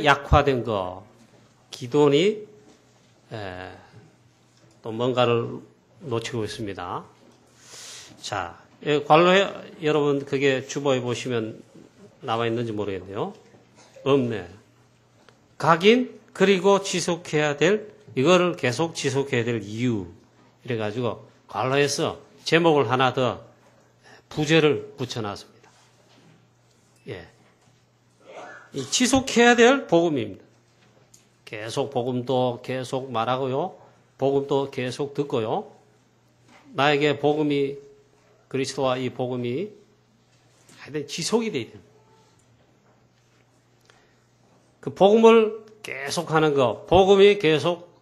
약화된 거, 기도원이 또 뭔가를 놓치고 있습니다. 자, 관로에 여러분 그게 주보에 보시면 나와 있는지 모르겠네요. 없네. 각인 그리고 지속해야 될 이거를 계속 지속해야 될 이유 이래가지고 관로에서 제목을 하나 더 부제를 붙여놨습니다. 예, 이 지속해야 될 복음입니다. 계속 복음도 계속 말하고요. 복음도 계속 듣고요. 나에게 복음이 그리스도와 이 복음이 하여튼 지속이 돼야 됩니다. 그 복음을 계속하는 거, 복음이 계속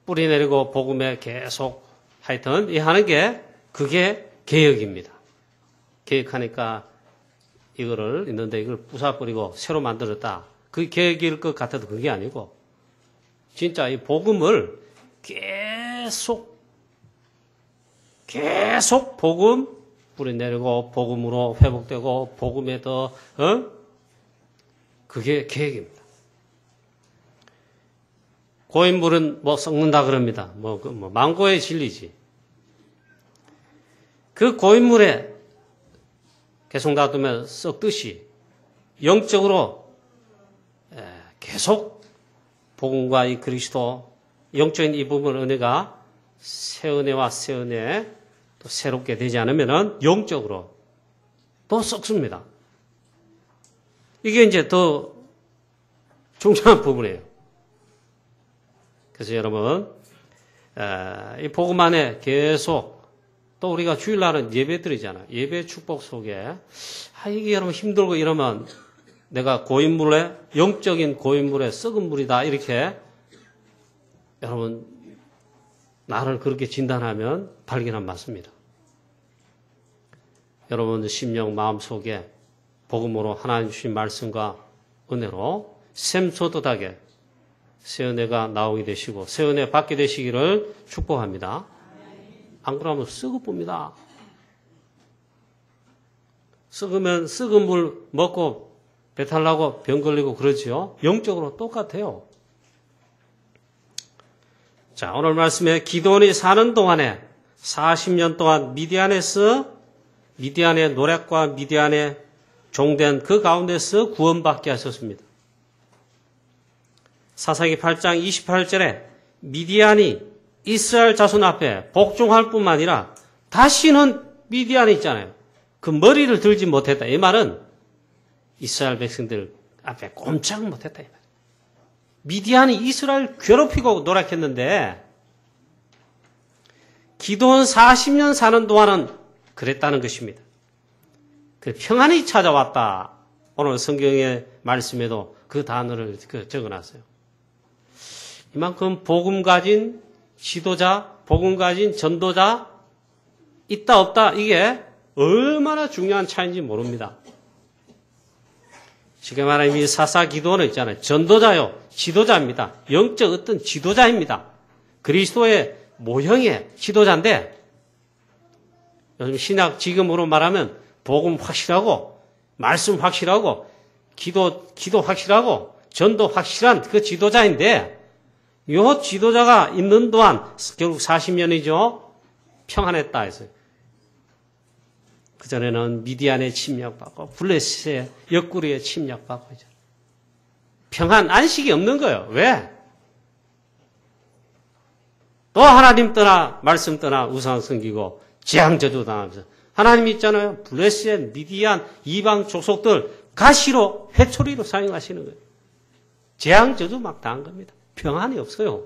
뿌리내리고 복음에 계속 하여튼 이 하는 게 그게 개혁입니다. 개혁하니까 이거를 있는데 이걸 부숴버리고 새로 만들었다. 그 개혁일 것 같아도 그게 아니고 진짜 이 복음을 계속 복음 뿌리내리고 복음으로 회복되고 복음에 더 그게 계획입니다. 고인물은 뭐 썩는다 그럽니다. 망고의 진리지. 그 고인물에 계속 놔두면 썩듯이 영적으로 계속 복음과 이 그리스도 영적인 이 부분 은혜가 새 은혜와 새 은혜 또 새롭게 되지 않으면은 영적으로 또 썩습니다. 이게 이제 더 중요한 부분이에요. 그래서 여러분, 이 복음 안에 계속 또 우리가 주일날은 예배 드리잖아요. 예배 축복 속에 이게 여러분 힘들고 이러면 내가 고인물에 영적인 고인물에 썩은 물이다 이렇게 여러분 나를 그렇게 진단하면 발견은 맞습니다. 여러분 심령 마음속에 복음으로 하나님 주신 말씀과 은혜로 샘솟듯하게 새 은혜가 나오게 되시고 새 은혜 받게 되시기를 축복합니다. 안 그러면 썩어봅니다. 썩으면 썩은 물 먹고 배탈 나고 병 걸리고 그러지요. 영적으로 똑같아요. 자, 오늘 말씀에 기도원이 사는 동안에 40년 동안 미디안의 노략과 미디안의 종된 그 가운데서 구원받게 하셨습니다. 사사기 8장 28절에 미디안이 이스라엘 자손 앞에 복종할 뿐만 아니라 다시는 미디안이 있잖아요. 그 머리를 들지 못했다. 이 말은 이스라엘 백성들 앞에 꼼짝 못했다. 이 말. 미디안이 이스라엘 괴롭히고 노력했는데 기도원 40년 사는 동안은 그랬다는 것입니다. 그 평안이 찾아왔다. 오늘 성경의 말씀에도 그 단어를 적어놨어요. 이만큼 복음 가진 지도자, 복음 가진 전도자 있다 없다 이게 얼마나 중요한 차이인지 모릅니다. 지금 말하면 이 사사 기도원은 있잖아요. 전도자요, 지도자입니다. 영적 어떤 지도자입니다. 그리스도의 모형의 지도자인데 요즘 신학 지금으로 말하면 복음 확실하고 말씀 확실하고 기도 확실하고 전도 확실한 그 지도자인데 요 지도자가 있는 동안 결국 40년이죠. 평안했다 했어요. 그전에는 미디안에 침략받고 블레셋의 옆구리에 침략받고 평안, 안식이 없는 거예요. 왜? 또 하나님 떠나 말씀 떠나 우상 섬기고 재앙저주 당하면서 하나님이 있잖아요. 블레셋, 미디안, 이방 족속들 가시로 회초리로 사용하시는 거예요. 재앙저주 막 당한 겁니다. 평안이 없어요.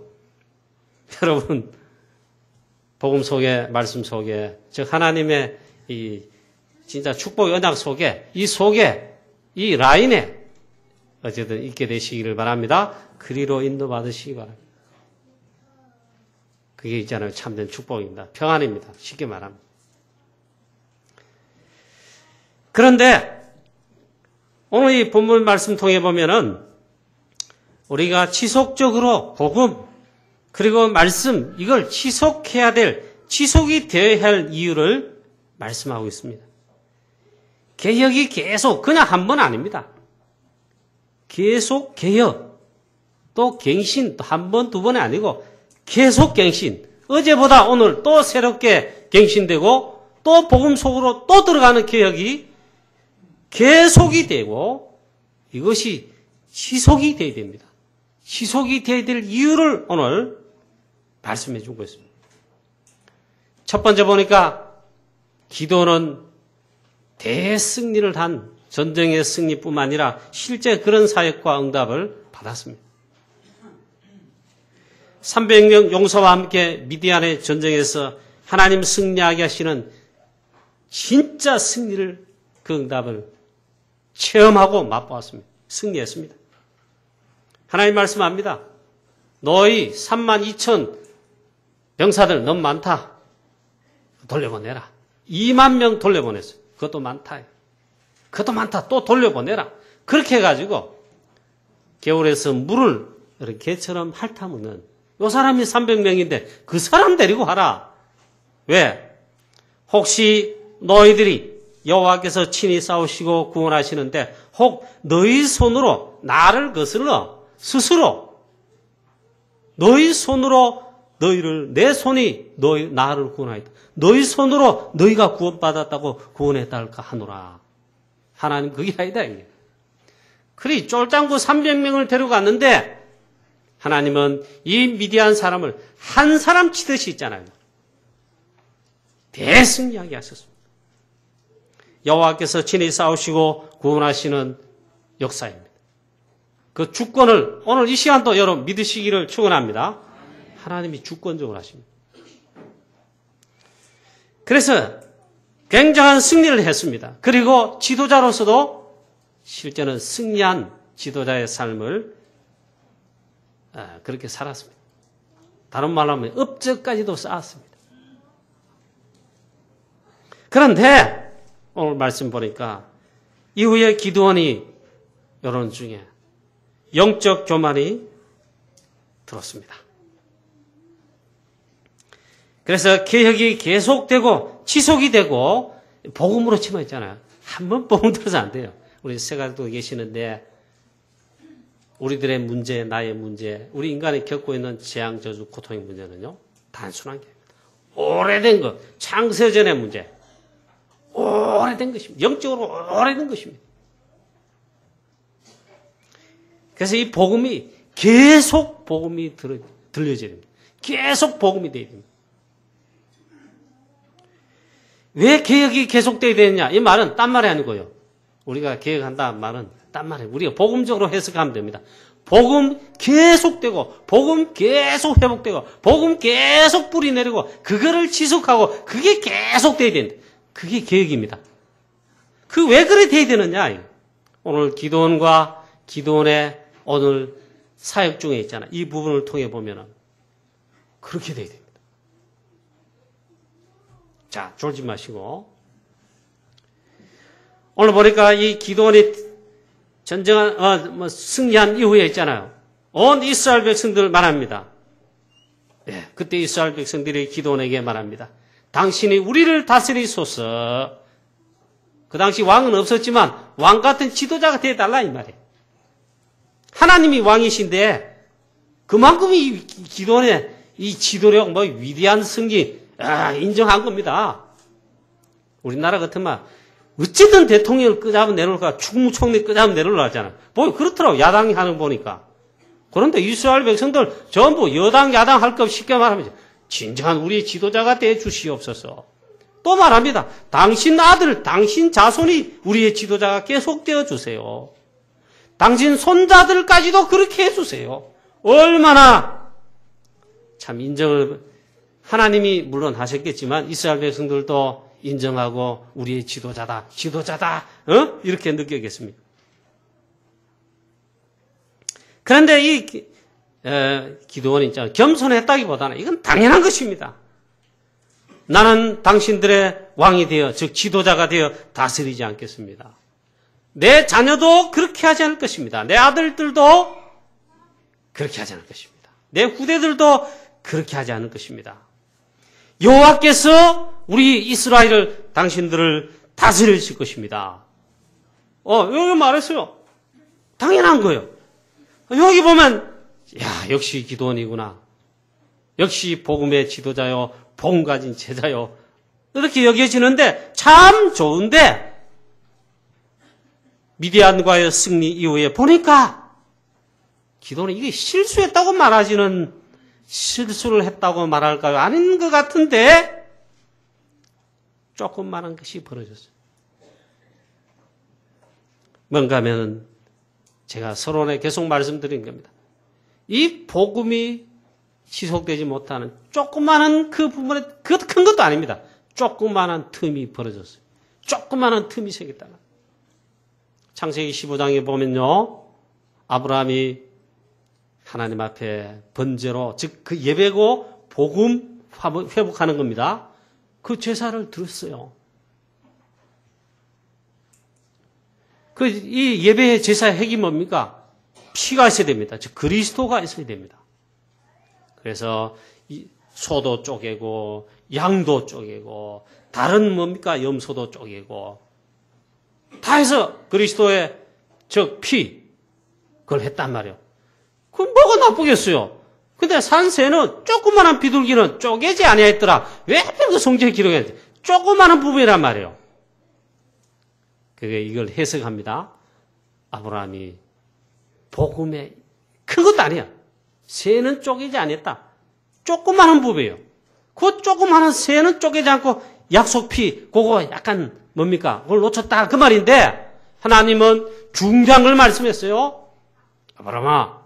여러분 복음 속에 말씀 속에 즉 하나님의 이 진짜 축복의 언약 속에 이 라인에 어쨌든 있게 되시기를 바랍니다. 그리로 인도받으시기 바랍니다. 그게 있잖아요. 참된 축복입니다. 평안입니다. 쉽게 말합니다. 그런데 오늘 이 본문 말씀 통해 보면은 우리가 지속적으로 복음 그리고 말씀 이걸 지속해야 될 지속이 되어야 할 이유를 말씀하고 있습니다. 개혁이 계속 그냥 한 번 아닙니다. 계속 개혁, 또 갱신, 또 한 번, 두 번이 아니고 계속 갱신. 어제보다 오늘 또 새롭게 갱신되고 또 복음 속으로 또 들어가는 개혁이 계속이 되고 이것이 지속이 되어야 됩니다. 지속이 되어야 될 이유를 오늘 말씀해 주고 있습니다. 첫 번째 보니까 기도는 대승리를 한 전쟁의 승리뿐만 아니라 실제 그런 사역과 응답을 받았습니다. 300명 용사와 함께 미디안의 전쟁에서 하나님 승리하게 하시는 진짜 승리를 그 응답을 체험하고 맛보았습니다. 승리했습니다. 하나님 말씀합니다. 너희 32,000 병사들 너무 많다. 돌려보내라. 2만 명 돌려보냈어요. 그것도 많다. 그것도 많다. 또 돌려보내라. 그렇게 해가지고 겨울에서 물을 이렇게 개처럼 핥아먹는 요 사람이 300명인데 그 사람 데리고 하라. 왜? 혹시 너희들이 여호와께서 친히 싸우시고 구원하시는데 혹 너희 손으로 나를 거슬러 스스로 너희 손으로 너희를 내 손이 나를 구원하였다. 너희 손으로 너희가 구원받았다고 구원했다 할까 하노라. 하나님 그게 아니다. 그리 쫄짱구 300명을 데려갔는데 하나님은 이 미디안 사람을 한 사람 치듯이 있잖아요. 대승리하게 하셨습니다. 여호와께서 친히 싸우시고 구원하시는 역사입니다. 그 주권을 오늘 이 시간도 여러분 믿으시기를 축원합니다. 하나님이 주권적으로 하십니다. 그래서 굉장한 승리를 했습니다. 그리고 지도자로서도 실제는 승리한 지도자의 삶을 그렇게 살았습니다. 다른 말로 하면 업적까지도 쌓았습니다. 그런데 오늘 말씀 보니까 이후에 기드온이 여론 중에 영적 교만이 들었습니다. 그래서 개혁이 계속되고 지속이 되고 복음으로 치면 있잖아요. 한 번 복음 들어서 안 돼요. 우리 세가도 계시는데 우리들의 문제, 나의 문제, 우리 인간이 겪고 있는 재앙, 저주, 고통의 문제는요. 단순한 게 오래된 것, 창세전의 문제. 오래된 것입니다. 영적으로 오래된 것입니다. 그래서 이 복음이 계속 복음이 들려져야 됩니다. 계속 복음이 되어야 됩니다. 왜 개혁이 계속되어야 되느냐? 이 말은 딴 말이 아니고요. 우리가 개혁한다는 말은 딴 말이에요. 우리가 복음적으로 해석하면 됩니다. 복음 계속되고 복음 계속 회복되고 복음 계속 뿌리 내리고 그거를 지속하고 그게 계속 돼야 된다. 그게 개혁입니다. 그 왜 그래 돼야 되느냐? 오늘 기도원과 기도원의 오늘 사역 중에 있잖아. 이 부분을 통해 보면은 그렇게 돼야 됩니다. 자, 졸지 마시고 오늘 보니까 이 기도원이 전쟁한 승리한 이후에 있잖아요. 온 이스라엘 백성들 말합니다. 예, 그때 이스라엘 백성들이 기도원에게 말합니다. 당신이 우리를 다스리소서. 그 당시 왕은 없었지만 왕 같은 지도자가 되어달라 이 말이에요. 하나님이 왕이신데 그만큼 이 기도원의 이 지도력 위대한 승리 인정한 겁니다. 우리나라 같으면 어쨌든 대통령을 끄잡아 내놓을까 국무총리 끄잡아 내놓으려 하잖아. 뭐 그렇더라고 야당이 하는 거 보니까. 그런데 이스라엘 백성들 전부 여당 야당 할 것 쉽게 말하면 진정한 우리 지도자가 돼 주시옵소서. 또 말합니다. 당신 아들, 당신 자손이 우리의 지도자가 계속 되어 주세요. 당신 손자들까지도 그렇게 해 주세요. 얼마나 참 인정을 하나님이 물론 하셨겠지만 이스라엘 백성들도 인정하고 우리의 지도자다, 이렇게 느끼겠습니다. 그런데 이 기도원이 있잖아요. 겸손했다기보다는 이건 당연한 것입니다. 나는 당신들의 왕이 되어, 즉 지도자가 되어 다스리지 않겠습니다. 내 자녀도 그렇게 하지 않을 것입니다. 내 아들들도 그렇게 하지 않을 것입니다. 내 후대들도 그렇게 하지 않을 것입니다. 여호와께서 우리 이스라엘을 당신들을 다스리실 것입니다. 여기 말했어요. 당연한 거예요. 여기 보면 역시 기도원이구나. 역시 복음의 지도자요. 복음 가진 제자요. 이렇게 여겨지는데 참 좋은데 미디안과의 승리 이후에 보니까 기도는 이게 실수했다고 말하지는 실수를 했다고 말할까요? 아닌 것 같은데 조금만한 것이 벌어졌어요. 뭔가 하면 제가 서론에 계속 말씀드린 겁니다. 이 복음이 지속되지 못하는 조그마한 그 부분에, 그것도 큰 것도 아닙니다. 조그마한 틈이 벌어졌어요. 조그마한 틈이 생겼다. 창세기 15장에 보면요. 아브라함이 하나님 앞에 번제로, 즉 그 예배고 복음 회복하는 겁니다. 그 제사를 드렸어요. 이 예배의 제사의 핵이 뭡니까? 피가 있어야 됩니다. 즉 그리스도가 있어야 됩니다. 그래서 소도 쪼개고 양도 쪼개고 다른 뭡니까? 염소도 쪼개고 다 해서 그리스도의 즉 피 그걸 했단 말이에요. 그럼 뭐가 나쁘겠어요? 근데 산새는 조그마한 비둘기는 쪼개지 아니했더라. 왜 그 성경에 기록했는지 조그마한 부분이란 말이에요. 그게 이걸 해석합니다. 아브라함이 복음에 큰 것도 아니야. 새는 쪼개지 아니했다. 조그마한 부분이에요. 그 조그마한 새는 쪼개지 않고 약속피 그거 약간 뭡니까? 그걸 놓쳤다 그 말인데 하나님은 중요한 걸 말씀했어요. 아브라함아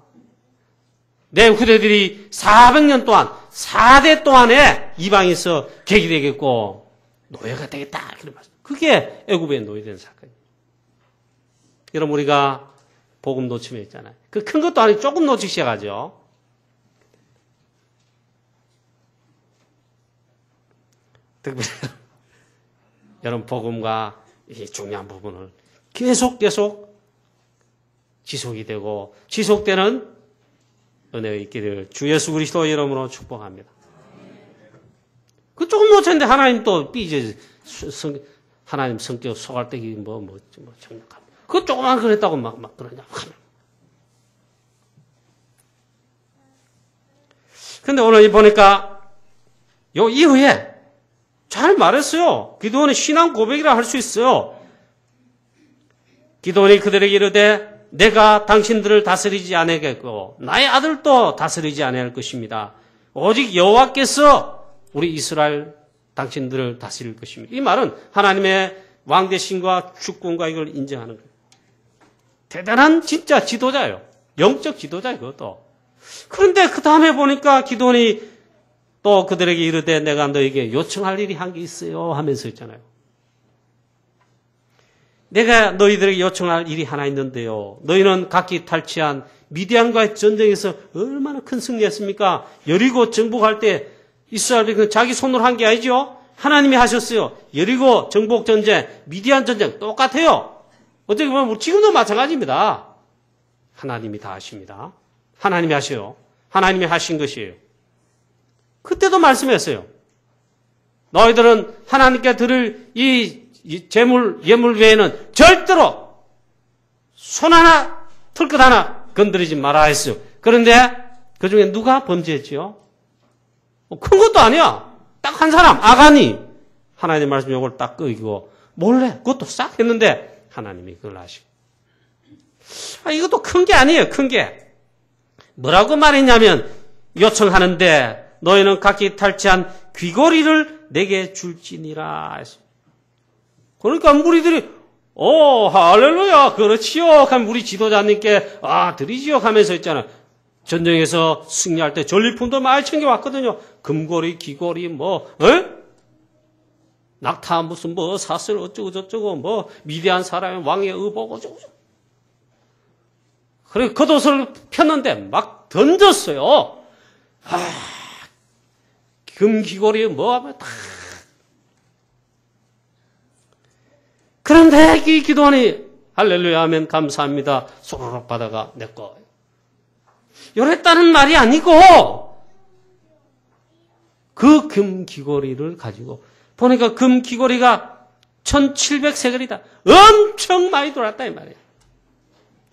내 후대들이 400년 동안 4대 동안에 이방에서 객이 되겠고 노예가 되겠다. 그게 애굽에 노예된 사건이에요. 여러분 우리가 복음 놓치면 있잖아요. 그 큰 것도 아니고 조금 놓치기 시작하죠. 특별히 여러분 복음과 이 중요한 부분을 계속 지속이 되고 지속되는 은혜가 있기를 주 예수 그리스도 이름으로 축복합니다. 그 조금 놓쳤는데 하나님 또 삐져 하나님 성격 소갈대기 정력합니다. 그 조그만 걸 했다고 막 그러냐. 근데 오늘 보니까 요 이후에 잘 말했어요. 기도원의 신앙 고백이라 할 수 있어요. 기도원이 그들에게 이르되 내가 당신들을 다스리지 아니하겠고 나의 아들도 다스리지 아니할 것입니다. 오직 여호와께서 우리 이스라엘 당신들을 다스릴 것입니다. 이 말은 하나님의 왕대신과 주권과 이걸 인정하는 거예요. 대단한 진짜 지도자예요. 영적 지도자예요. 그것도. 그런데 그 다음에 보니까 기도원이 또 그들에게 이르되 내가 너에게 요청할 일이 한 게 있어요 하면서 있잖아요. 내가 너희들에게 요청할 일이 하나 있는데요. 너희는 각기 탈취한 미디안과의 전쟁에서 얼마나 큰 승리했습니까? 여리고 정복할 때 이스라엘 백성은 자기 손으로 한 게 아니죠. 하나님이 하셨어요. 여리고 정복 전쟁, 미디안 전쟁 똑같아요. 어떻게 보면 지금도 마찬가지입니다. 하나님이 다 하십니다. 하나님이 하셔요. 하나님이 하신 것이에요. 그때도 말씀했어요. 너희들은 하나님께 드릴 이 예물 외에는 절대로 손 하나, 털끝 하나 건드리지 말아 했어요. 그런데 그 중에 누가 범죄했지요? 큰 것도 아니야. 딱 한 사람, 아간이 하나님의 말씀 요걸 딱 끄고 몰래 그것도 싹 했는데 하나님이 그걸 하시고. 이것도 큰 게 아니에요. 큰 게. 뭐라고 말했냐면 요청하는데 너희는 각기 탈취한 귀고리를 내게 줄지니라 했어요. 그러니까 무리들이 할렐루야 그렇지요 하면 우리 지도자님께 드리지요 하면서 있잖아요. 전쟁에서 승리할 때 전리품도 많이 챙겨왔거든요. 금고리, 귀고리, 낙타 무슨 사슬 어쩌고 저쩌고 미디안 사람의 왕의 의복 어쩌고 저쩌고. 그리고 겉옷을 폈는데 막 던졌어요. 금귀고리 하면 다. 그런데 이 기도원이 할렐루야 하면 감사합니다. 소로록 받아가 내 거. 요랬다는 말이 아니고 그 금귀고리를 가지고 보니까 금귀고리가 1700세겔이다. 엄청 많이 돌았다 이 말이에요.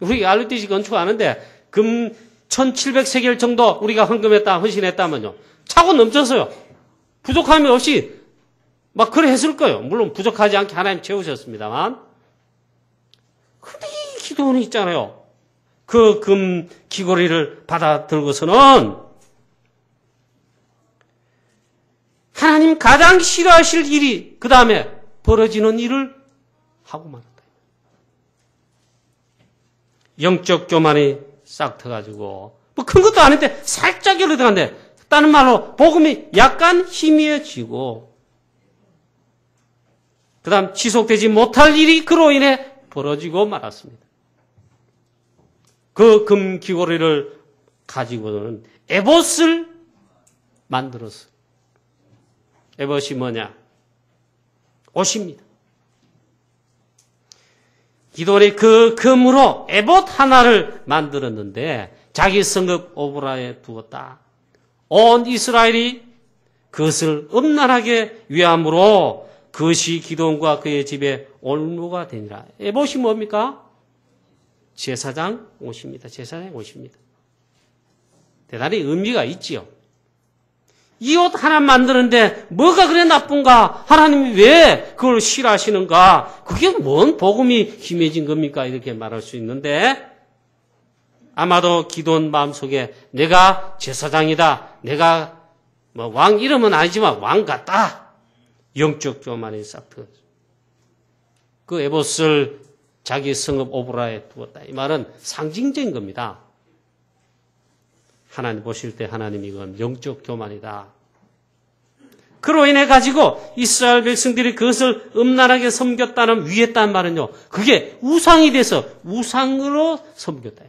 우리 알루티시 건축하는데 금 1700세겔 정도 우리가 헌신했다면요. 차고 넘쳤어요. 부족함이 없이 막 그래 했을 거예요. 물론 부족하지 않게 하나님 채우셨습니다만. 근데 이 기도원이 있잖아요. 그 금 귀걸이를 받아 들고서는 하나님 가장 싫어하실 일이 그 다음에 벌어지는 일을 하고 말았다. 영적 교만이 싹 터가지고 뭐 큰 것도 아닌데 살짝 열려 들어간대. 다른 말로 복음이 약간 희미해지고 그 다음 지속되지 못할 일이 그로 인해 벌어지고 말았습니다. 그 금 귀걸이를 가지고는 에봇을 만들었어요. 에봇이 뭐냐? 옷입니다. 기도원이 그 금으로 에봇 하나를 만들었는데 자기 성읍 오브라에 두었다. 온 이스라엘이 그것을 음란하게 위함으로 그것이 기도원과 그의 집에 올무가 되니라. 에봇이 뭡니까? 제사장 옷입니다. 제사장 옷입니다. 대단히 의미가 있지요. 이 옷 하나 만드는데 뭐가 그래 나쁜가? 하나님이 왜 그걸 싫어하시는가? 그게 뭔 복음이 힘해진 겁니까? 이렇게 말할 수 있는데 아마도 기도원 마음속에 내가 제사장이다. 내가 뭐 왕 이름은 아니지만 왕 같다. 영적 교만이 싹 들었어요. 그 에봇을 자기 성읍 오브라에 두었다. 이 말은 상징적인 겁니다. 하나님 보실 때 하나님 이건 영적 교만이다. 그로 인해 가지고 이스라엘 백성들이 그것을 음란하게 섬겼다는 위했다는 말은요. 그게 우상이 돼서 우상으로 섬겼다.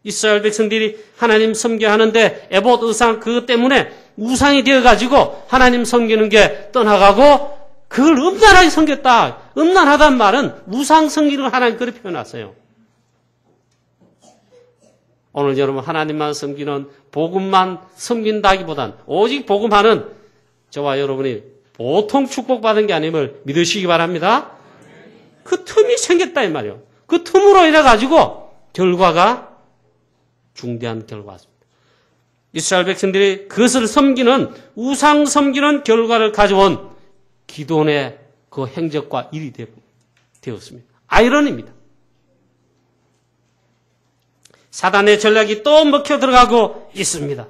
이스라엘 백성들이 하나님 섬겨하는데 에봇 의상 그것 때문에 우상이 되어가지고 하나님 섬기는 게 떠나가고 그걸 음란하게 섬겼다. 음란하다는 말은 우상 섬기는 걸 하나님 그렇게 표현했어요. 오늘 여러분 하나님만 섬기는 복음만 섬긴다기보단 오직 복음하는 저와 여러분이 보통 축복받은 게 아님을 믿으시기 바랍니다. 그 틈이 생겼다 이 말이에요. 그 틈으로 인해 가지고 결과가 중대한 결과였습니다. 이스라엘 백성들이 그것을 섬기는 우상 섬기는 결과를 가져온 기도원의 그 행적과 일이 되었습니다. 아이러니입니다. 사단의 전략이 또 먹혀 들어가고 있습니다.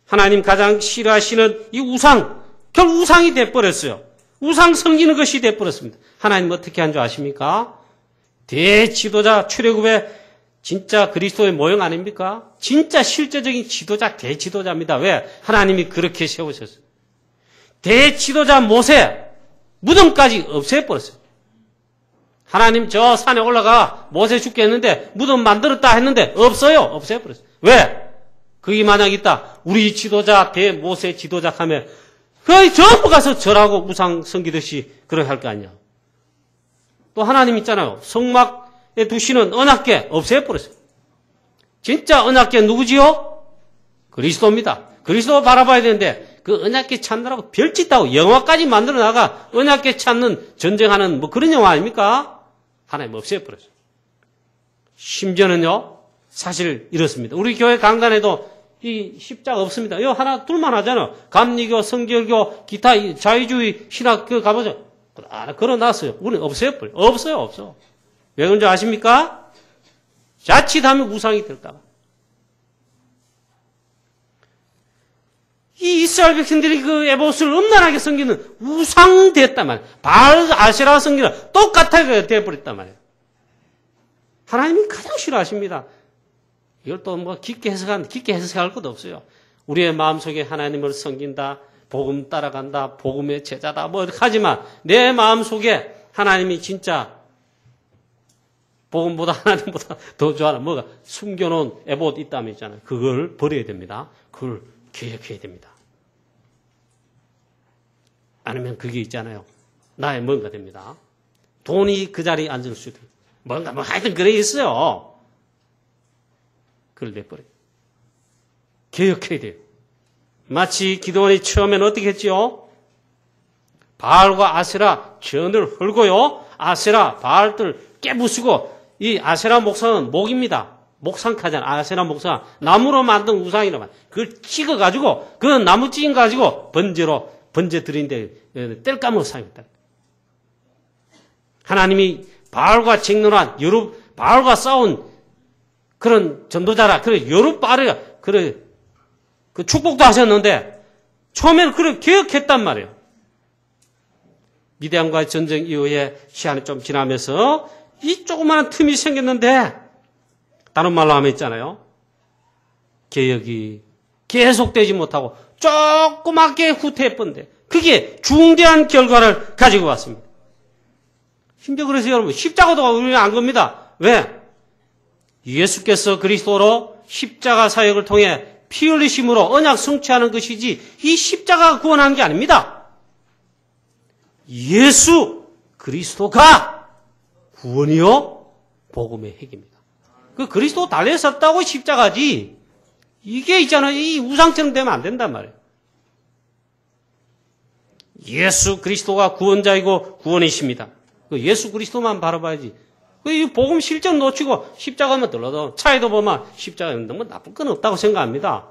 하나님 가장 싫어하시는 이 우상, 결국 우상이 돼버렸어요. 우상 섬기는 것이 돼버렸습니다. 하나님 어떻게 한 줄 아십니까? 대지도자 출애굽의 진짜 그리스도의 모형 아닙니까? 진짜 실제적인 지도자, 대지도자입니다. 왜? 하나님이 그렇게 세우셨어요. 대지도자 모세, 무덤까지 없애버렸어요. 하나님 저 산에 올라가 모세 죽게 했는데 무덤 만들었다 했는데 없어요. 없애버렸어요. 왜? 그게 만약 있다. 우리 지도자, 대모세 지도자 하면 거의 전부 가서 절하고 우상 섬기듯이 그렇게 할 거 아니야. 또 하나님 있잖아요. 성막에 두시는 언약궤 없애버렸어요. 진짜 언약궤 누구지요? 그리스도입니다. 그리스도 바라봐야 되는데 그 언약궤 찾느라고 별짓 다 하고 영화까지 만들어 나가 언약궤 찾는 전쟁하는 뭐 그런 영화 아닙니까? 하나님 없애버렸어요. 심지어는요, 사실 이렇습니다. 우리 교회 강단에도 이 십자가 없습니다. 이거 하나 둘만 하잖아요. 감리교, 성결교, 기타 자유주의 신학 그 가보죠. 걸어놨어요. 우리는 없애버려요. 없어요, 없어. 왜 그런지 아십니까? 자칫하면 우상이 될까봐. 이 이스라엘 백성들이 그 에봇을 음란하게 섬기는 우상 됐단 말이에요. 바알 아세라 섬기는 똑같아 되어버렸단 말이에요. 하나님이 가장 싫어하십니다. 이걸 또 뭐 깊게 해석할 것도 없어요. 우리의 마음속에 하나님을 섬긴다, 복음 따라간다, 복음의 제자다, 뭐 하지만 내 마음속에 하나님이 진짜 복음보다 하나님보다 더 좋아하는 뭐가 숨겨놓은 에봇 있다면 있잖아요. 그걸 버려야 됩니다. 그걸 계획해야 됩니다. 아니면 그게 있잖아요. 나의 뭔가 됩니다. 돈이 그 자리에 앉을 수도 있고 뭔가 뭐 하여튼 그래 있어요. 그걸 내버려요. 개혁해야 돼요. 마치 기도원이 처음에는 어떻게 했지요? 바알과 아세라 전을 헐고요. 아세라, 바알들 깨부수고 이 아세라 목상은 목입니다. 목상카잖아. 아세라 목상. 나무로 만든 우상이란 말이야. 그걸 찍어가지고, 그 나무 찢은 가지고 번제 드린데, 뗄감으로 사용했다. 하나님이 바알과 쟁론한, 바알과 싸운 그런 전도자라, 그래, 여룻바알이야. 그래, 그 축복도 하셨는데, 처음에는 그래, 개혁했단 말이에요. 미디안과의 전쟁 이후에 시간이 좀 지나면서, 이 조그마한 틈이 생겼는데, 다른 말로 하면 있잖아요. 개혁이 계속되지 못하고, 조그맣게 후퇴했던데, 그게 중대한 결과를 가지고 왔습니다. 심지어 그래서 여러분, 십자가도 우리는 안 겁니다. 왜? 예수께서 그리스도로 십자가 사역을 통해 피 흘리심으로 언약 성취하는 것이지 이 십자가가 구원한 게 아닙니다. 예수 그리스도가 구원이요 복음의 핵입니다. 그 그리스도 달려섰다고 십자가지 이게 있잖아요. 이 우상처럼 되면 안 된단 말이에요. 예수 그리스도가 구원자이고 구원이십니다. 그 예수 그리스도만 바라봐야지. 이 복음 실전 놓치고 십자가만 들러도 차에도 보면 십자가는 너무 나쁠 건 없다고 생각합니다.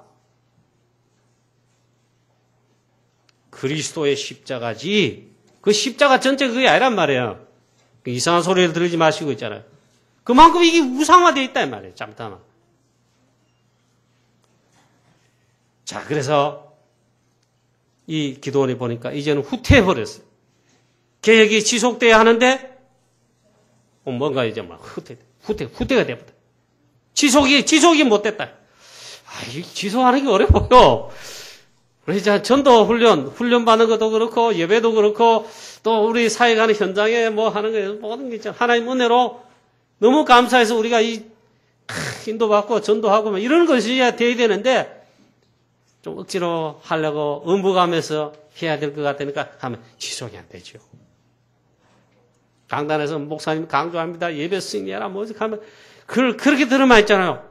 그리스도의 십자가지 그 십자가 전체 그게 아니란 말이에요. 이상한 소리를 들으지 마시고 있잖아요. 그만큼 이게 우상화되어 있다 이 말이에요. 잘못하면. 자, 그래서 이 기도원에 보니까 이제는 후퇴해버렸어요. 계획이 지속돼야 하는데 뭔가 이제 막 후퇴가 돼버렸다. 지속이 못 됐다. 지속하는 게 어려워요. 우리 전도 훈련 받는 것도 그렇고, 예배도 그렇고, 또 우리 사회 가는 현장에 뭐 하는 거, 모든 게 있잖아. 하나님 은혜로 너무 감사해서 우리가 인도받고 전도하고 이런 것이 돼야 되는데, 좀 억지로 하려고 음부가면서 해야 될 것 같으니까 하면 지속이 안 되죠. 강단에서 목사님 강조합니다. 예배 승리해라. 뭐지 하면 그렇게 들으면 있잖아요.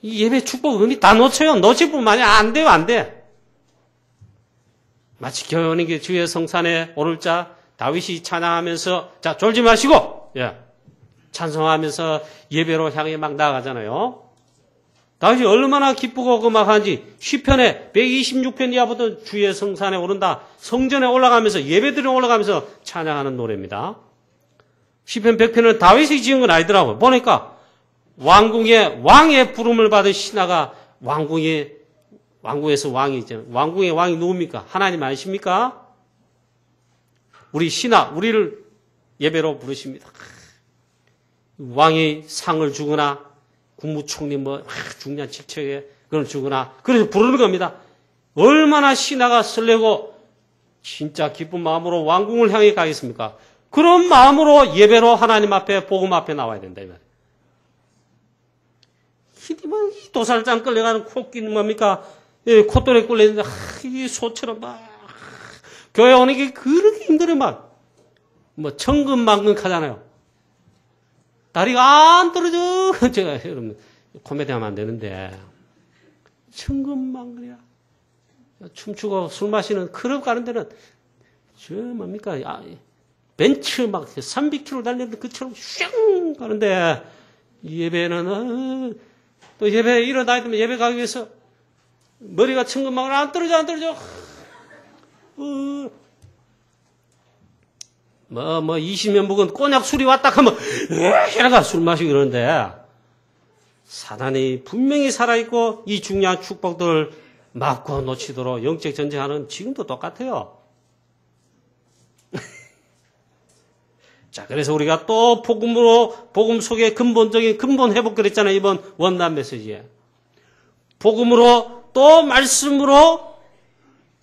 이 예배 축복 의미 다 놓쳐요. 놓칠 뿐만이 안 돼요. 안 돼. 마치 교회원에게 주의 성산에 오를 자 다윗이 찬양하면서 자 졸지 마시고 찬송하면서 예배로 향해 막 나아가잖아요. 다윗이 얼마나 기쁘고 그 막 하는지 시편에 126편 이하부터 주의 성산에 오른다. 성전에 올라가면서 예배드리러 올라가면서 찬양하는 노래입니다. 시편 100편은 다윗이 지은 건 아니더라고요. 보니까 왕의 부름을 받은 신하가 왕궁에서 왕이 있잖아요. 왕궁의 왕이 누굽니까? 하나님 아니십니까? 우리 신하, 우리를 예배로 부르십니다. 왕이 상을 주거나 국무총리 중요한 직책에 그걸 주거나 그래서 부르는 겁니다. 얼마나 신하가 설레고 진짜 기쁜 마음으로 왕궁을 향해 가겠습니까? 그런 마음으로 예배로 하나님 앞에 복음 앞에 나와야 된다 이 말이에요. 이 도살장 끌려가는 코끼리 뭡니까? 콧돌에 끌려있는데 이 소처럼 막 교회 오는 게 그렇게 힘들어 막 천근만근 하잖아요. 다리가 안 떨어져. 제가 여러분 코미디 하면 안 되는데 천근만근이야. 춤추고 술 마시는 클럽 가는 데는 저 뭡니까? 벤츠 막 300km 달리는데 그처럼 슝 가는데 예배는 또 예배 일어나야 되면 예배 가기 위해서 머리가 천근만근 안 떨어져. 20년 묵은 꼬냑 술이 왔다 하면 해라가 술 마시고 그러는데 사단이 분명히 살아있고 이 중요한 축복들을 막고 놓치도록 영적 전쟁하는 지금도 똑같아요. 자, 그래서 우리가 또 복음 속에 근본적인 근본 회복 그랬잖아요. 이번 원단 메시지에. 복음으로 또 말씀으로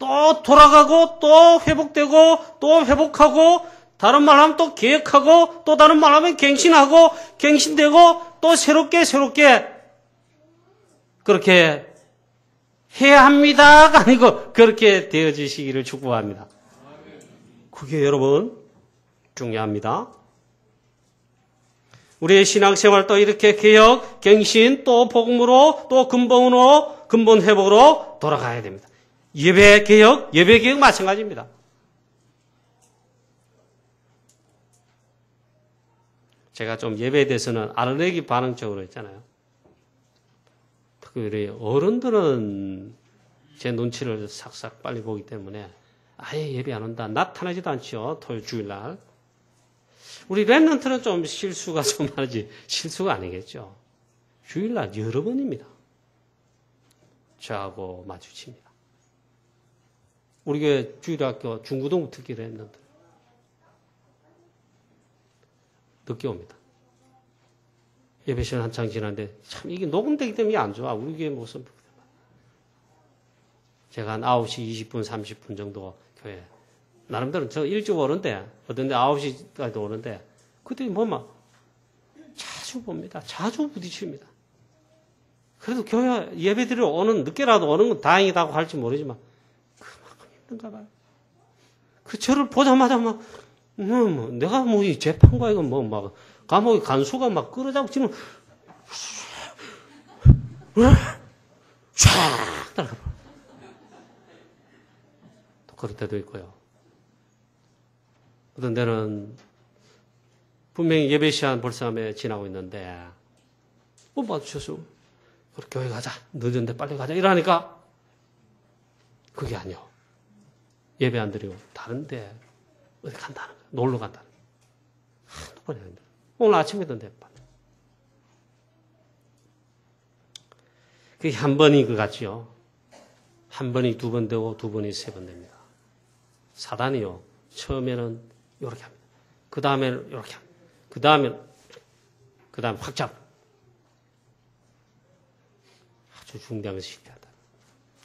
또 돌아가고 또 회복되고 또 회복하고 다른 말 하면 또 계획하고 또 다른 말 하면 갱신하고 갱신되고 또 새롭게 그렇게 해야 합니다가 아니고 그렇게 되어지시기를 축복합니다. 그게 여러분 중요합니다. 우리의 신앙생활 또 이렇게 개혁, 갱신, 또 복음으로 또 근본 회복으로 돌아가야 됩니다. 예배 개혁 마찬가지입니다. 제가 좀 예배에 대해서는 아르레기 반응적으로 했잖아요. 특히 어른들은 제 눈치를 싹싹 빨리 보기 때문에 아예 예배 안 온다. 나타나지도 않죠. 토요일 주일날. 우리 랩런트는 좀 실수가 좀 많지. 실수가 아니겠죠. 주일날 여러 번입니다. 저하고 마주칩니다. 우리 교회 주일학교 중고등부 특기 랩런트. 늦게 옵니다. 예배 시간 한창 지났는데 참 이게 녹음되기 때문에 안 좋아. 우리 교회 모습. 제가 한 9시 20분, 30분 정도 교회. 나름대로 저 일찍 오는데, 어떤 데 9시까지 오는데, 그때 막 자주 봅니다. 자주 부딪힙니다. 그래도 교회 예배 드리러 늦게라도 오는 건 다행이라고 할지 모르지만, 그만큼 힘든가 봐요. 저를 보자마자 내가 이 재판과 이거 감옥의 간수가 끌어잡고 지금, 쫙 따라가. 또 그럴 때도 있고요. 어떤 데는 분명히 예배 시간 벌써 지나고 있는데, 마주쳐서, 교회 가자. 늦은데 빨리 가자. 이러니까, 그게 아니요. 예배 안 드리고, 다른데, 어디 간다는 거야. 놀러 간다는 거야. 한두 번이 아닙니다. 오늘 아침에던데. 그게 한 번이 그 같지요. 한 번이 두 번 되고, 두 번이 세 번 됩니다. 사단이요. 처음에는 이렇게 합니다. 그 다음에는 이렇게 합니다. 그 다음에 확 잡고. 아주 중대한 것을 실패한다.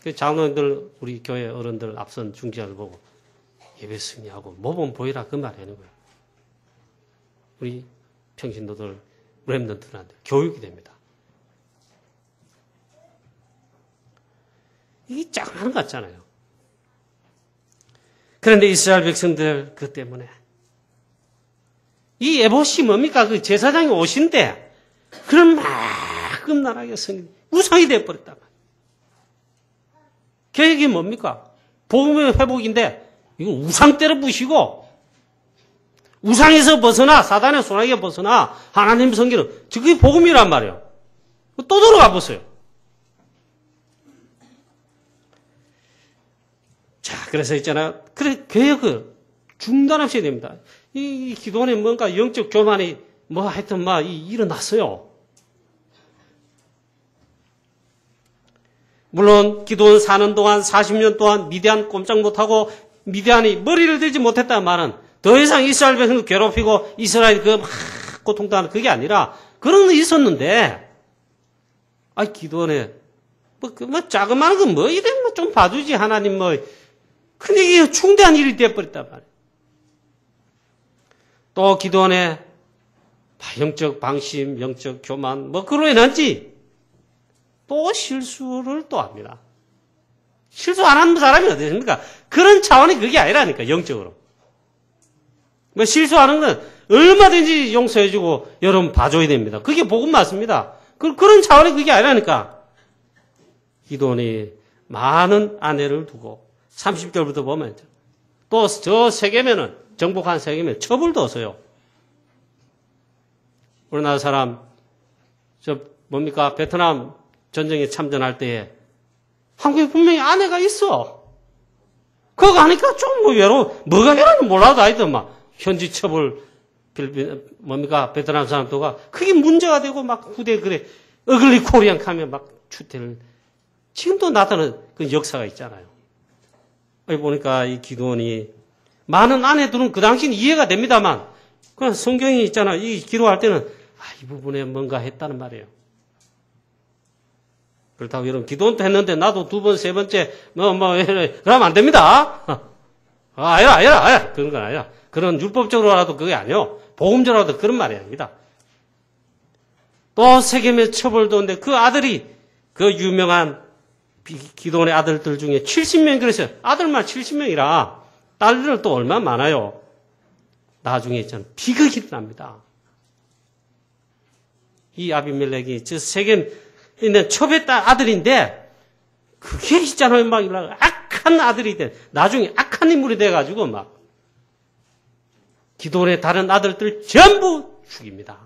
그 장로님들, 우리 교회 어른들 앞선 중지자를 보고 예배 승리하고 모범 보이라 그 말이 아니고요. 우리 평신도들, 렘넌트들한테 교육이 됩니다. 이게 짱하는 것 같잖아요. 그런데 이스라엘 백성들 그 때문에 이 에봇이 뭡니까? 그 제사장이 오신데 그런 만큼 나라가 우상이 되어버렸단 말이에요. 계획이 뭡니까? 복음의 회복인데 이거 우상 때려 부시고 우상에서 벗어나 사단의 소나기에 벗어나 하나님 성기는 그게 복음이란 말이에요. 또 들어가 보세요. 자, 그래서 있잖아요. 그래, 계획을 중단 없이 해야 됩니다. 이 기도원에 뭔가 영적 교만이 하여튼 일어났어요. 물론 기도원 사는 동안 40년 동안 미디안 꼼짝 못하고 미디안이 머리를 들지 못했다는 말은 더 이상 이스라엘 백성을 괴롭히고 이스라엘 고통당하는 그게 아니라 그런 거 있었는데 기도원에 자그마한 거 이래 좀 봐주지 하나님 근데 이게 중대한 일이 되어버렸단 말이에요. 또 기도원에 영적 방심, 영적 교만 그로 인한지 또 실수를 또 합니다. 실수 안 하는 사람이 어디 있습니까? 그런 차원이 그게 아니라니까 영적으로. 실수하는 건 얼마든지 용서해주고 여러분 봐줘야 됩니다. 그게 복음 맞습니다. 그런 차원이 그게 아니라니까. 기도원이 많은 아내를 두고 30절부터 보면 또 저 세계면은 정복한 세계면 첩을 뒀어요. 우리나라 사람 베트남 전쟁에 참전할 때에 한국에 분명히 아내가 있어. 그거 가니까 좀 외로워. 뭐가 외로운지 몰라도 하여튼 현지 첩을 베트남 사람들과 그게 문제가 되고 후대 어글리 코리안 하면 추태를 지금도 나타나는 그 역사가 있잖아요. 여기 보니까 이 기도원이 많은 아내들은 그 당시는 이해가 됩니다만 그냥 성경이 있잖아. 이 기도할 때는 이 부분에 뭔가 했다는 말이에요. 그렇다고 여러분 기도원도 했는데 나도 두 번, 세 번째 그러면 안 됩니다. 아니라 그런 건 아니라 그런 율법적으로라도 그게 아니요. 복음적으로라도 그런 말이 아닙니다. 또 세겜에 첩을 뒀는데 그 아들이 그 유명한 기도원의 아들들 중에 70명 그랬어요. 아들만 70명이라 딸들은 또 얼마나 많아요. 나중에 있잖아요. 비극이 일어납니다. 이 아비멜렉이 저 세겜 있는 첩의 딸 아들인데 그게 있잖아요. 악한 아들이 돼. 나중에 악한 인물이 돼가지고 기도원의 다른 아들들 전부 죽입니다.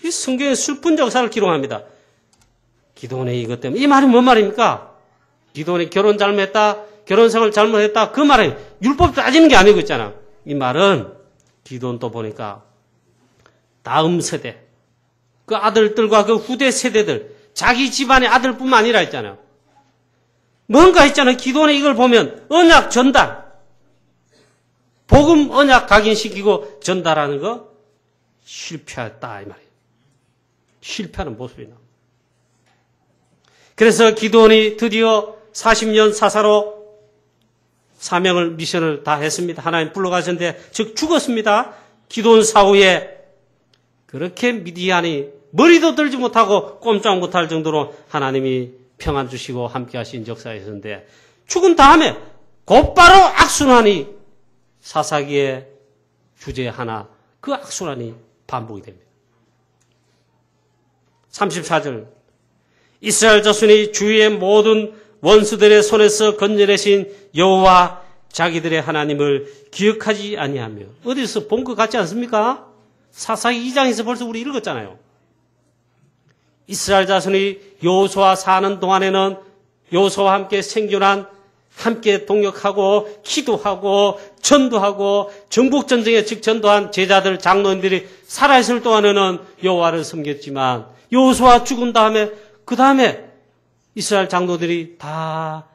이 성경의 슬픈 역사를 기록합니다. 기도원의 이것 때문에. 이 말이 뭔 말입니까? 기도원이 결혼 잘못했다, 결혼생활 잘못했다, 그 말은 율법 따지는 게 아니고 있잖아. 이 말은 기도원 또 보니까 다음 세대, 그 아들들과 그 후대 세대들, 자기 집안의 아들뿐만 아니라 했잖아요. 뭔가 있잖아요. 기도원의 이걸 보면 언약 전달, 복음 언약 각인시키고 전달하는 거 실패했다 이 말이에요. 실패하는 모습이 나옵니다. 그래서 기도원이 드디어 40년 사사로 사명을 미션을 다 했습니다. 하나님 불러가셨는데 즉 죽었습니다. 기도원 사후에 그렇게 미디안이 머리도 들지 못하고 꼼짝 못할 정도로 하나님이 평안 주시고 함께 하신 역사였는데 죽은 다음에 곧바로 악순환이 사사기의 주제 하나 그 악순환이 반복이 됩니다. 34절 이스라엘 자손이 주위의 모든 원수들의 손에서 건져내신 여호와 자기들의 하나님을 기억하지 아니하며 어디서 본 것 같지 않습니까? 사사기 2장에서 벌써 우리 읽었잖아요. 이스라엘 자손이 여호수아 사는 동안에는 여호수아와 함께 생존한 함께 동역하고 기도하고 전도하고 정복전쟁에 직전도한 제자들 장로님들이 살아있을 동안에는 여호와를 섬겼지만 여호수아 죽은 다음에 그 다음에 이스라엘 장로들이 다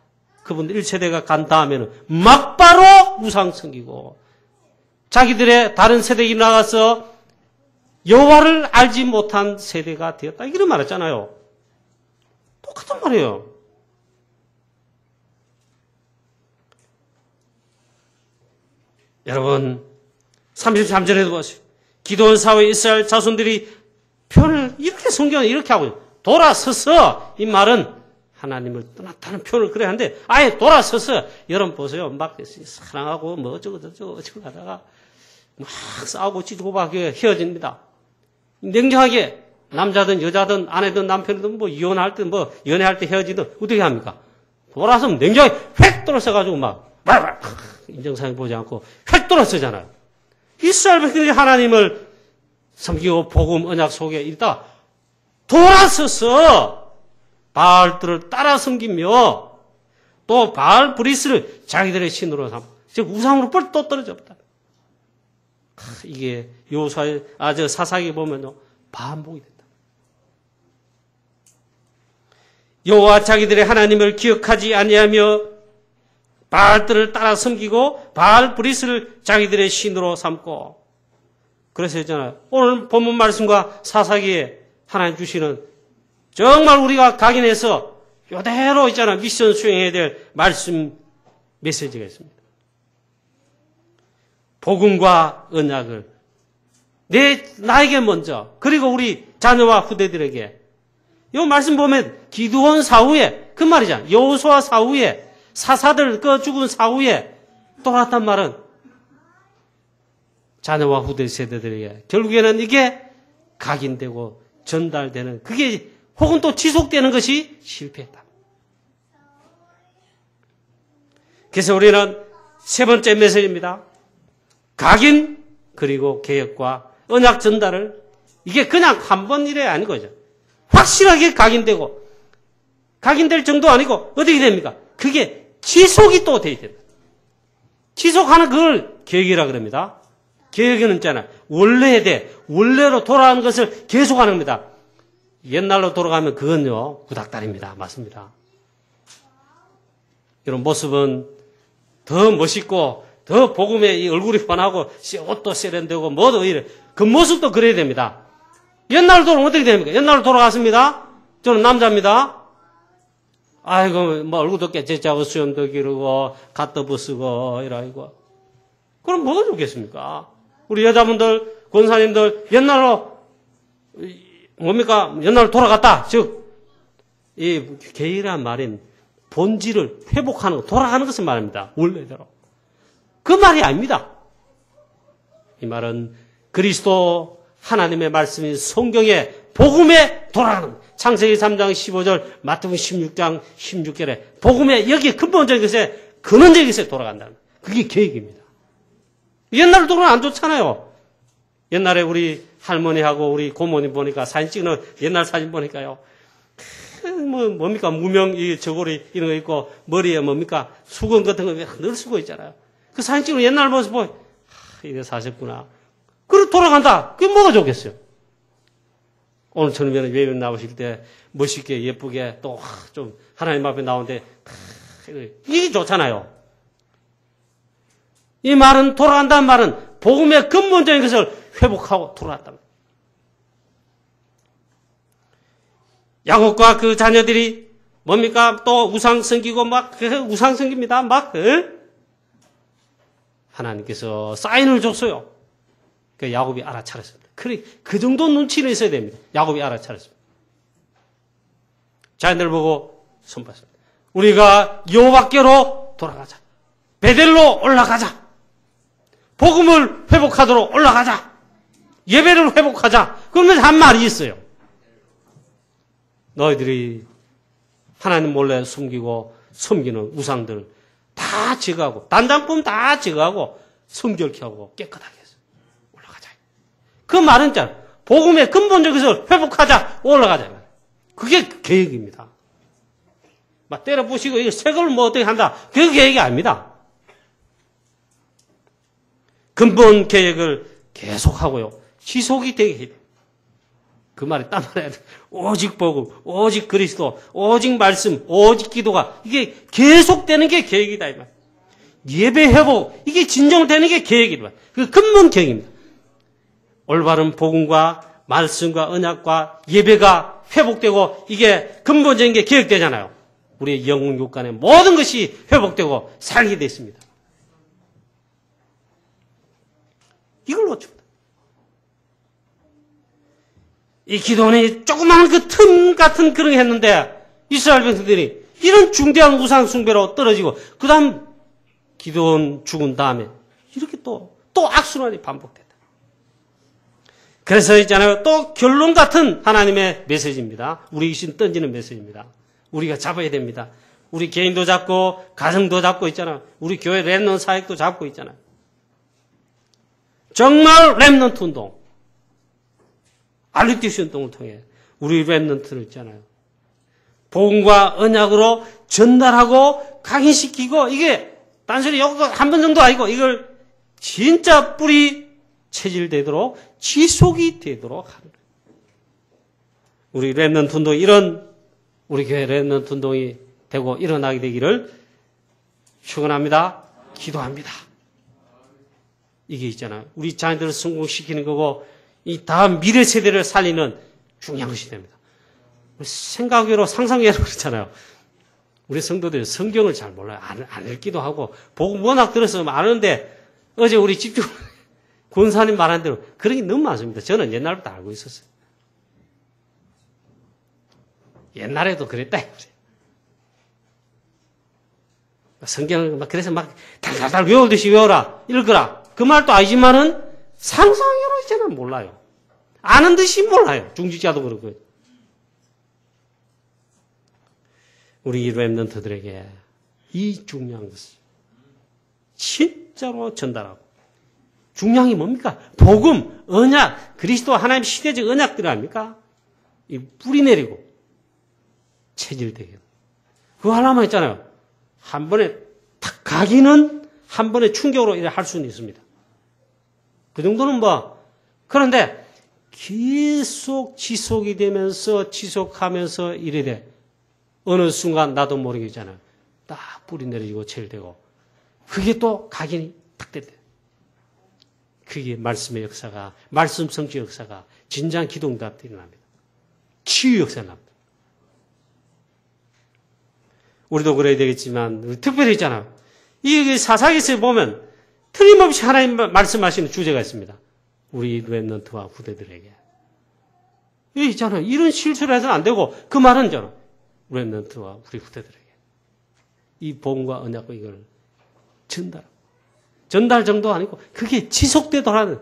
그분들 1세대가 간 다음에는 막바로 우상 섬기고 자기들의 다른 세대에 나가서 여호와를 알지 못한 세대가 되었다. 이런 말 했잖아요. 똑같은 말이에요. 여러분 33절에도 보세요. 기도원 사후에 이스라엘 자손들이 표현을 이렇게 성경은 이렇게 하고 있어요. 돌아서서 이 말은 하나님을 떠났다는 표현을 그래 하는데 아예 돌아서서 여러분 보세요. 막 사랑하고 뭐 어쩌고 하다가 막 싸우고 찌고박 헤어집니다. 냉정하게 남자든 여자든 아내든 남편이든 뭐 이혼할 때 뭐 연애할 때 헤어지든 어떻게 합니까? 돌아서면 냉정하게 획 돌아서가지고 막 인정상에 보지 않고 획 돌아서잖아요. 이스라엘 백성들이 하나님을 섬기고 복음 언약 속에 있다 돌아서서 바알들을 따라 섬기며 또 바알 브리스를 자기들의 신으로 삼고 즉 우상으로 또 떨어져 버렸다. 이게 여호수아의 저 사사기 보면요 반복이 된다. 여호와 자기들의 하나님을 기억하지 아니하며 바알들을 따라 섬기고 바알 브리스를 자기들의 신으로 삼고 그래서 했잖아요. 오늘 본문 말씀과 사사기에 하나님 주시는 정말 우리가 각인해서 이대로 있잖아 미션 수행해야 될 말씀 메시지가 있습니다. 복음과 언약을 나에게 먼저 그리고 우리 자녀와 후대들에게 이 말씀 보면 기드온 사후에 그 말이잖아. 여호수아 사후에 사사들 그 죽은 사후에 돌아왔단 말은 자녀와 후대 세대들에게 결국에는 이게 각인되고 전달되는 그게 혹은 또 지속되는 것이 실패했다. 그래서 우리는 세 번째 메시지입니다. 각인 그리고 개혁과 언약 전달을 이게 그냥 한 번 일이 아니고죠. 확실하게 각인되고 각인될 정도 아니고 어떻게 됩니까? 그게 지속이 또 돼야 된다. 지속하는 그걸 개혁이라 그럽니다. 개혁은 있잖아요. 원래에 대해 원래로 돌아가는 것을 계속하는 겁니다. 옛날로 돌아가면 그건요 구닥다리입니다. 맞습니다. 이런 모습은 더 멋있고 더 복음에 이 얼굴이 환하고 옷도 세련되고 뭐도 이래 그 모습도 그래야 됩니다. 옛날로 돌아오면 어떻게 됩니까? 옛날로 돌아갔습니다. 저는 남자입니다. 아이고 뭐 얼굴도 깨끗하고 수염도 기르고 갓도 쓰고 이러고 그럼 뭐가 좋겠습니까? 우리 여자분들 권사님들 옛날로 뭡니까? 옛날로 돌아갔다. 즉 이 개이란 말인 본질을 회복하는 거, 돌아가는 것을 말합니다. 원래대로. 그 말이 아닙니다. 이 말은 그리스도 하나님의 말씀인 성경의 복음에 돌아가는 창세기 3장 15절 마태복음 16장 16절에 복음의 여기에 근본적인 것에 근원적인 것에 돌아간다는 그게 계획입니다. 옛날로 돌아가면 안 좋잖아요. 옛날에 우리 할머니하고 우리 고모님 보니까 사진 찍는 옛날 사진 보니까요. 뭡니까? 무명, 이 저고리 이런 거 있고, 머리에 뭡니까? 수건 같은 거 늘 쓰고 있잖아요. 그 사진 찍는 옛날 모습 보고, 이래 사셨구나. 그래, 돌아간다. 그게 뭐가 좋겠어요? 오늘처럼 외면 나오실 때 멋있게, 예쁘게, 또 좀 하나님 앞에 나오는데, 이게 좋잖아요. 이 말은, 돌아간다는 말은 복음의 근본적인 것을 회복하고 돌아간다. 야곱과 그 자녀들이 뭡니까? 또 우상 섬기고 우상 섬깁니다. 하나님께서 사인을 줬어요. 그 야곱이 알아차렸습니다. 그래, 그 정도 눈치는 있어야 됩니다. 야곱이 알아차렸습니다. 자녀들 보고 선포했습니다. 우리가 여호와께로 돌아가자. 베델로 올라가자. 복음을 회복하도록 올라가자. 예배를 회복하자. 그러면 한 말이 있어요. 너희들이 하나님 몰래 숨기고 섬기는 우상들 다 제거하고 단장품 다 제거하고 성결케 하고 깨끗하게 해서 올라가자. 그 말은 있잖아요. 복음의 근본적인 것을 회복하자. 올라가자. 그게 계획입니다. 막 때려 부시고 이거 새 걸 뭐 어떻게 한다. 그게 계획이 아닙니다. 근본 계획을 계속하고요. 지속이 되게 해야 돼요. 그 말이 딴 말이야. 오직 복음, 오직 그리스도, 오직 말씀, 오직 기도가 이게 계속되는 게 계획이다. 이 말. 예배 회복, 이게 진정되는 게 계획이다. 그 근본 계획입니다. 올바른 복음과 말씀과 언약과 예배가 회복되고 이게 근본적인 게 계획되잖아요. 우리의 영혼 육간의 모든 것이 회복되고 살게 되어 있습니다. 이걸 놓칩니다. 이 기도원이 조그마한 그 틈 같은 그런 게 했는데 이스라엘 백성들이 이런 중대한 우상 숭배로 떨어지고 그 다음 기도원 죽은 다음에 이렇게 또 악순환이 반복된다. 그래서 있잖아요. 또 결론 같은 하나님의 메시지입니다. 우리 이신 던지는 메시지입니다. 우리가 잡아야 됩니다. 우리 개인도 잡고 가정도 잡고 있잖아요. 우리 교회 렘넌트 사역도 잡고 있잖아요. 정말 렘넌트 운동. 알리티시 운동을 통해 우리 렘넌트를 있잖아요. 복음과 언약으로 전달하고 각인시키고 이게 단순히 요거 한 번 정도 아니고 이걸 진짜 뿌리 체질되도록 지속이 되도록 하는 거예요. 우리 렘넌트 운동 이런 우리 교회 렘넌트 운동이 되고 일어나게 되기를 축원합니다. 기도합니다. 이게 있잖아요. 우리 자녀들을 성공시키는 거고 이 다음 미래 세대를 살리는 중요한 것이 됩니다. 생각외로 상상외로 그렇잖아요. 우리 성도들이 성경을 잘 몰라요. 안 읽기도 하고 복음 워낙 들어서 아는데 어제 우리 집중 권사님 말한 대로 그런 게 너무 많습니다. 저는 옛날부터 알고 있었어요. 옛날에도 그랬다. 성경을 그래서 달달달 외우듯이 외워라. 읽어라. 그 말도 아니지만은 상상외로 이제는 몰라요. 아는 듯이 몰라요. 중직자도 그렇고요. 우리 렘넌트들에게 이 중요한 것을 진짜로 전달하고 중요한 게 뭡니까? 복음, 언약, 그리스도 하나님 시대적 언약들 아닙니까? 이 뿌리 내리고 체질되게. 그거 하나만 있잖아요. 한 번에 탁 가기는 한 번에 충격으로 할 수는 있습니다. 그 정도는 그런데 계속 지속이 되면서 지속하면서 이래 돼. 어느 순간 나도 모르게 있잖아요. 딱 뿌리 내리고 체질되고. 그게 또 각인이 탁 된대. 그게 말씀의 역사가, 말씀 성취 역사가 진정한 기도응답이 일어납니다. 치유 역사가 납니다. 우리도 그래야 되겠지만, 우리 특별히 있잖아요. 이 사사기서에 보면 틀림없이 하나님 말씀하시는 주제가 있습니다. 우리 렘넌트와 후대들에게. 이 있잖아요. 이런 실수를 해서는 안 되고, 그 말은 있잖아요. 렘넌트와 우리 후대들에게. 이 복음과 언약과 이걸 전달 정도 아니고, 그게 지속되도록 하는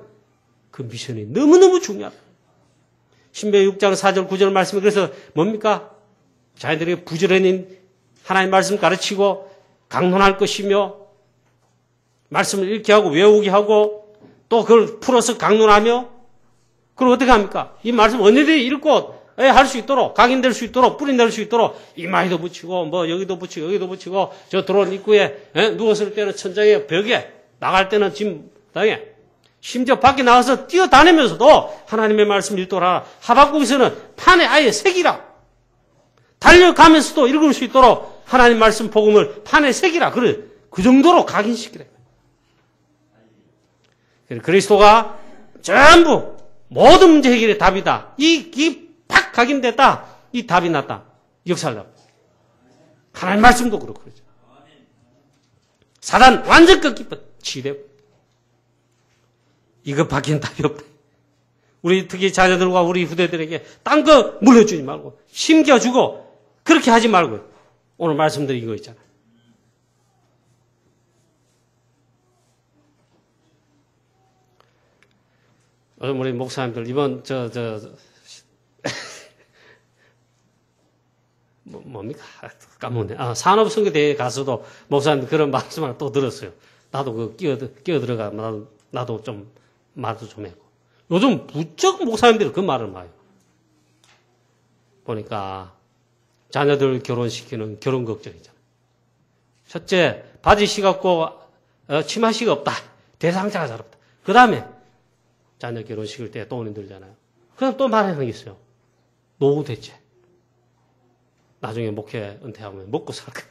그 미션이 너무너무 중요하다. 신명기 6장 4절 9절 말씀이 그래서 뭡니까? 자기들에게 부지런히 하나님 말씀 가르치고 강론할 것이며 말씀을 읽게 하고 외우게 하고 또 그걸 풀어서 강론하며 그럼 어떻게 합니까? 이 말씀 언제든지 읽고 할 수 있도록, 각인될 수 있도록, 뿌리 낼 수 있도록 이마에도 붙이고 뭐 여기도 붙이고 여기도 붙이고 저 들어온 입구에 누웠을 때는 천장에 벽에 나갈 때는 짐당에 심지어 밖에 나가서 뛰어다니면서도 하나님의 말씀 읽도록 하박국에서는 판에 아예 새기라. 달려가면서도 읽을 수 있도록 하나님 말씀 복음을 판에 새기라. 그래. 그 정도로 각인시키래. 그리스도가 전부 모든 문제 해결의 답이다. 팍 각인됐다. 이 답이 났다. 역사를 났다. 하나님 말씀도 그렇고 그러죠. 사단 완전 꺾이고 치유되고. 이거 밖에는 답이 없다. 우리 특히 자녀들과 우리 후대들에게 딴 거 물려주지 말고 심겨주고 그렇게 하지 말고 오늘 말씀드린 거 있잖아요. 우리 목사님들 이번 뭡니까? 까먹네. 산업선교대회에 가서도 목사님 그런 말씀을 또 들었어요. 나도 그 끼어 들어가 나도 좀 말도 좀 했고. 요즘 부쩍 목사님들이 그 말을 많이 해요. 보니까 자녀들 결혼시키는 결혼 걱정이잖아요. 첫째, 바지 시갑고 치마 시가 없다. 대상자가 잘 없다. 그 다음에 자녀 결혼시킬 때 돈이 들잖아요. 그럼 또 말하는 게 있어요. 노후 대책. 나중에 목회 은퇴하면 먹고 살까.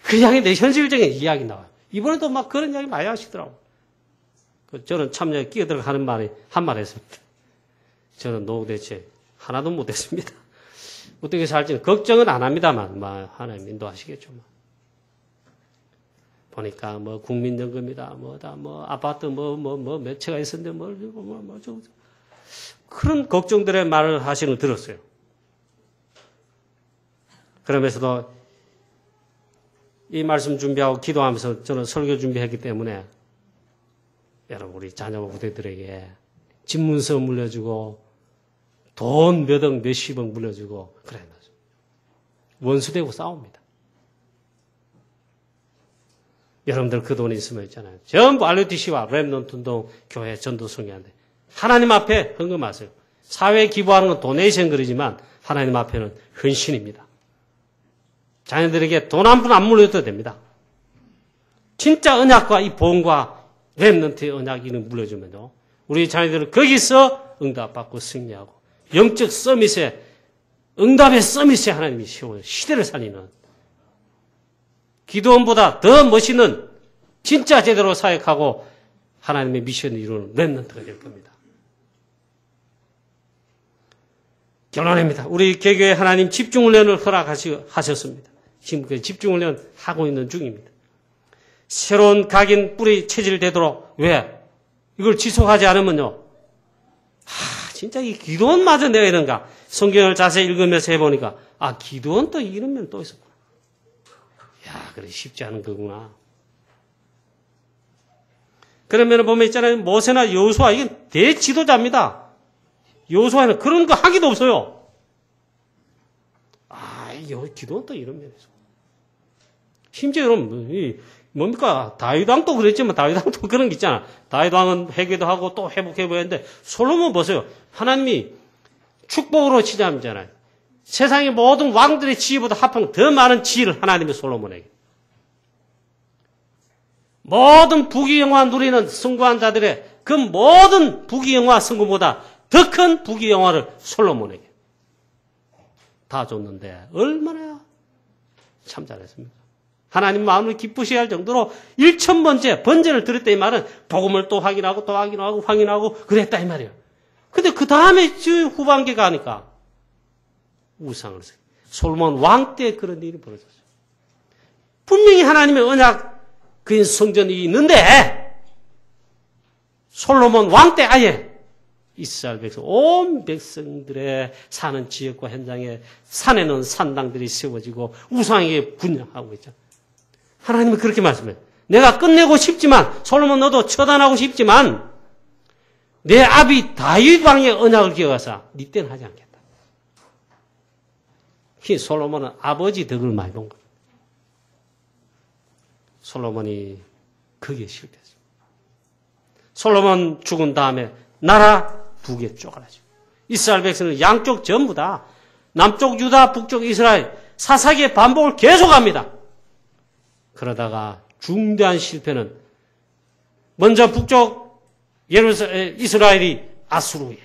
그 양이 내 현실적인 이야기 나와요. 이번에도 막 그런 이야기 많이 하시더라고요. 저는 참여에 끼어들어가는 말이 한 말 했습니다. 저는 노후 대책 하나도 못했습니다. 어떻게 살지는 걱정은 안 합니다만, 하나님 인도하시겠죠. 보니까 국민연금이다, 아파트 몇 채가 있었는데, 그런 걱정들의 말을 하시는 걸 들었어요. 그러면서도 이 말씀 준비하고 기도하면서 저는 설교 준비했기 때문에 여러분 우리 자녀와 후대들에게 집문서 물려주고 돈 몇 억 몇십억 물려주고 그래 원수되고 싸웁니다. 여러분들 그 돈이 있으면 있잖아요. 전부 RUTC와 렘넌트 운동 교회 전도성회한데 하나님 앞에 헌금하세요. 사회에 기부하는 건 도네이션 그러지만 하나님 앞에는 헌신입니다. 자녀들에게 돈 한 푼 안 물려도 됩니다. 진짜 언약과 이 보험과 렘넌트의 언약을 물려주면요. 우리 자녀들은 거기서 응답받고 승리하고 영적 서밋에 응답의 서밋에 하나님이 세워요. 시대를 살리는 기도원보다 더 멋있는 진짜 제대로 사역하고 하나님의 미션을 이루는 렘넌트가 될 겁니다. 결론입니다. 우리 개교에 하나님 집중훈련을 허락하셨습니다. 지금 그 집중훈련 하고 있는 중입니다. 새로운 각인 뿌리 체질되도록 왜? 이걸 지속하지 않으면요. 진짜 이 기도원마저 내야 되는가? 성경을 자세히 읽으면서 해보니까 기도원 또 이런 면 또 있었구나. 그래 쉽지 않은 거구나. 그러면 보면 있잖아요. 모세나 여호수아 이건 대지도자입니다. 여호수아는 그런 거 하기도 없어요. 기도원 또 이런 면에서. 심지어 여러분 뭡니까? 다윗왕도 그랬지만 다윗왕도 그런 게 있잖아. 다윗왕은 회개도 하고 또 회복해보야 했는데 솔로몬 보세요. 하나님이 축복으로 치자잖아요. 세상의 모든 왕들의 지혜보다 합한 더 많은 지혜를 하나님이 솔로몬에게. 모든 부귀영화 누리는 성공한 자들의 그 모든 부귀영화 성공보다 더 큰 부귀영화를 솔로몬에게 다 줬는데 얼마나 참 잘했습니까? 하나님 마음을 기쁘시게 할 정도로 1000번째 번제를 드렸다 이 말은 복음을 또 확인하고 또 확인하고 그랬다 이 말이에요. 근데 그 다음에 후반기에 가니까 우상을 써요. 솔로몬 왕 때 그런 일이 벌어졌어요. 분명히 하나님의 언약 그인 성전이 있는데 솔로몬 왕 때 아예 이스라엘 백성, 온 백성들의 사는 지역과 현장에 산에는 산당들이 세워지고 우상에게 분양하고 있잖아요. 하나님은 그렇게 말씀해요. 내가 끝내고 싶지만 솔로몬 너도 처단하고 싶지만 내 아비 다윗 왕의 언약을 기억하사 네 때는 하지 않겠다. 솔로몬은 아버지 덕을 많이 본 거예요. 솔로몬이 거기에 실패했어요. 솔로몬 죽은 다음에 나라 두 개 쪼가라져. 이스라엘 백성은 양쪽 전부 다 남쪽 유다, 북쪽 이스라엘 사사기의 반복을 계속합니다. 그러다가 중대한 실패는 먼저 북쪽 이스라엘이 아수르에,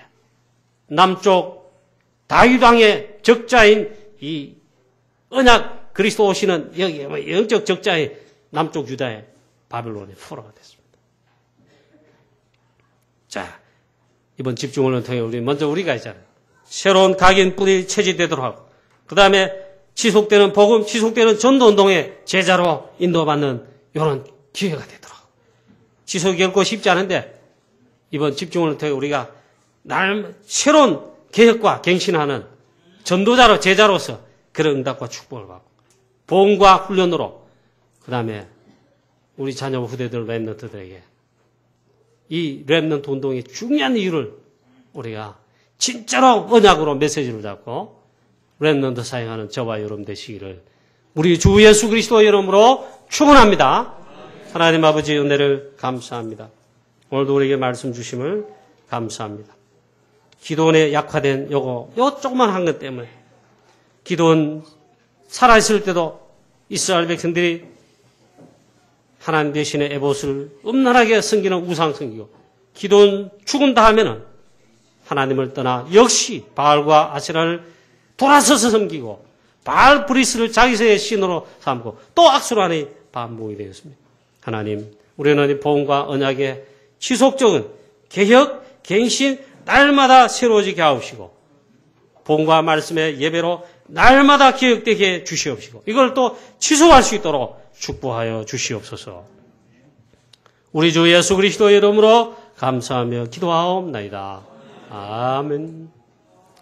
남쪽 다윗 왕의 적자인 이 언약 그리스도 오시는 영적 적자의 남쪽 유다의 바벨론의 포로가 됐습니다. 자, 이번 집중을 통해 우리가 있잖아요. 새로운 각인 뿌리 체질되도록 하고, 그 다음에 지속되는 복음, 지속되는 전도운동의 제자로 인도받는 이런 기회가 되도록. 지속이 결코 쉽지 않은데, 이번 집중을 통해 우리가 새로운 개혁과 갱신하는 전도자로, 제자로서 그런 응답과 축복을 받고, 보험과 훈련으로, 그 다음에 우리 자녀 후대들 랩런트들에게 이 랩런트 운동의 중요한 이유를 우리가 진짜로 언약으로 메시지를 잡고 랩런트 사용하는 저와 여러분 되시기를 우리 주 예수 그리스도의 이름으로 축원합니다. 하나님 아버지의 은혜를 감사합니다. 오늘도 우리에게 말씀 주심을 감사합니다. 기도원에 약화된 요 조그만 한 것 때문에 기도원 살아있을 때도 이스라엘 백성들이 하나님 대신에 에봇을 음란하게 섬기는 우상 섬기고 기도원 죽은다 하면은 하나님을 떠나 역시 바알과 아세라를 돌아서서 섬기고 바알 브리스를 자기의 신으로 삼고 또 악순환이 반복이 되었습니다. 하나님, 우리는 복음과 언약의 지속적인 개혁, 갱신 날마다 새로워지게 하옵시고 복음과 말씀의 예배로 날마다 기억되게 주시옵시고 이걸 또 지속할 수 있도록 축복하여 주시옵소서. 우리 주 예수 그리스도의 이름으로 감사하며 기도하옵나이다. 아멘.